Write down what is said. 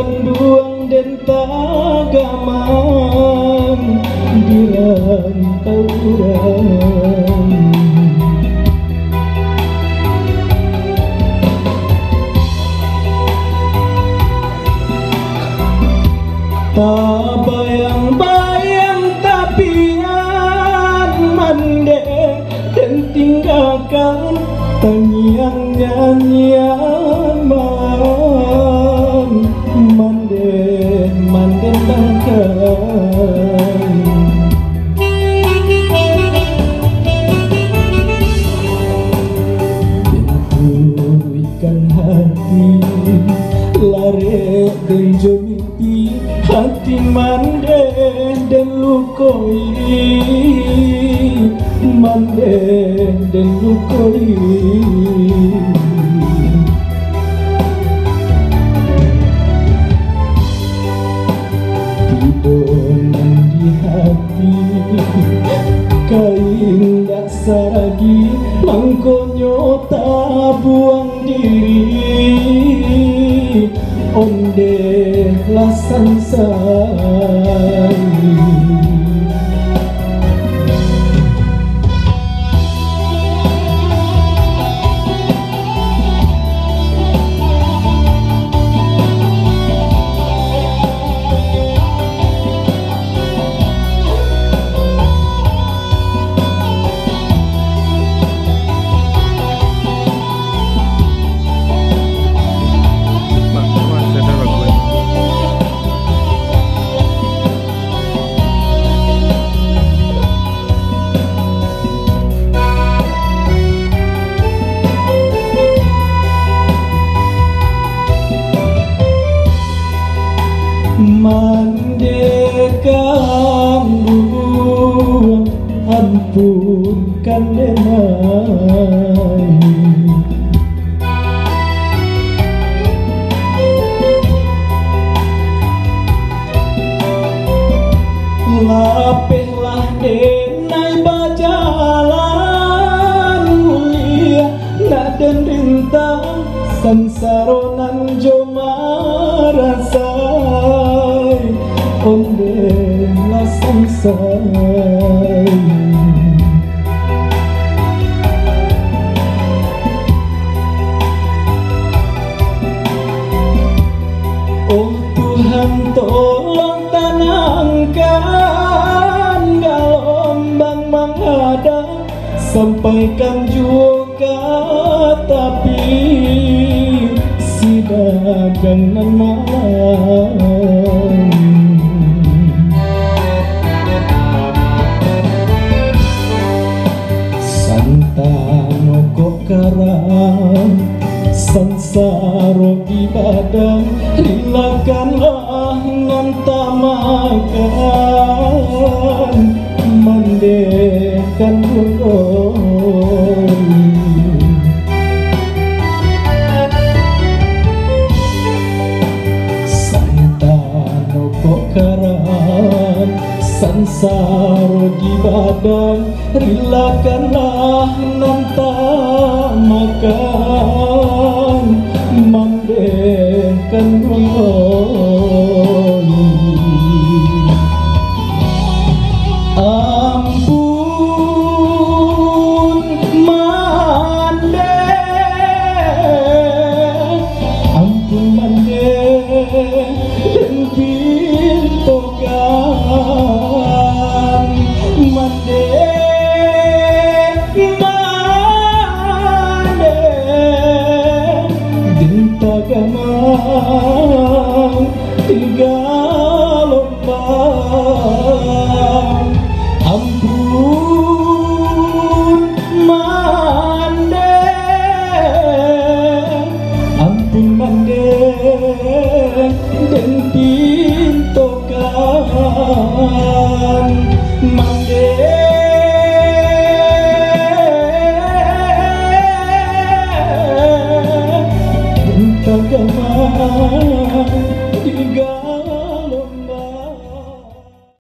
Kanduang dan tagaman di rantau urang. Tak bayang-bayang tapian mande dan tinggalkan terngiang-nyanyian malam mande tangkan. Ikan hati lare dan jomiti hati mande dan lukoi mande dan lukoi. Tidonan di hati kain dak saragi mangkonyo tak buang diri onde lasan sai. Mandekan buang ampunkan denai. Lapehlah denai bajalan mulia nak dan rintang sansaronan joma rasai onde la sansai. Oh Tuhan tolong tenangkan gelombang menghadang sampaikan juga tapi sidagangan malam. Santano kok karang sansaro ibadah rilakanlah ngantamakan mandekan buron. Santano kok karang sansaro di badan rilakanlah nantamakan mandekan buron. Ampun mande, ampun mande dan pintokan mande mande dan tagaman.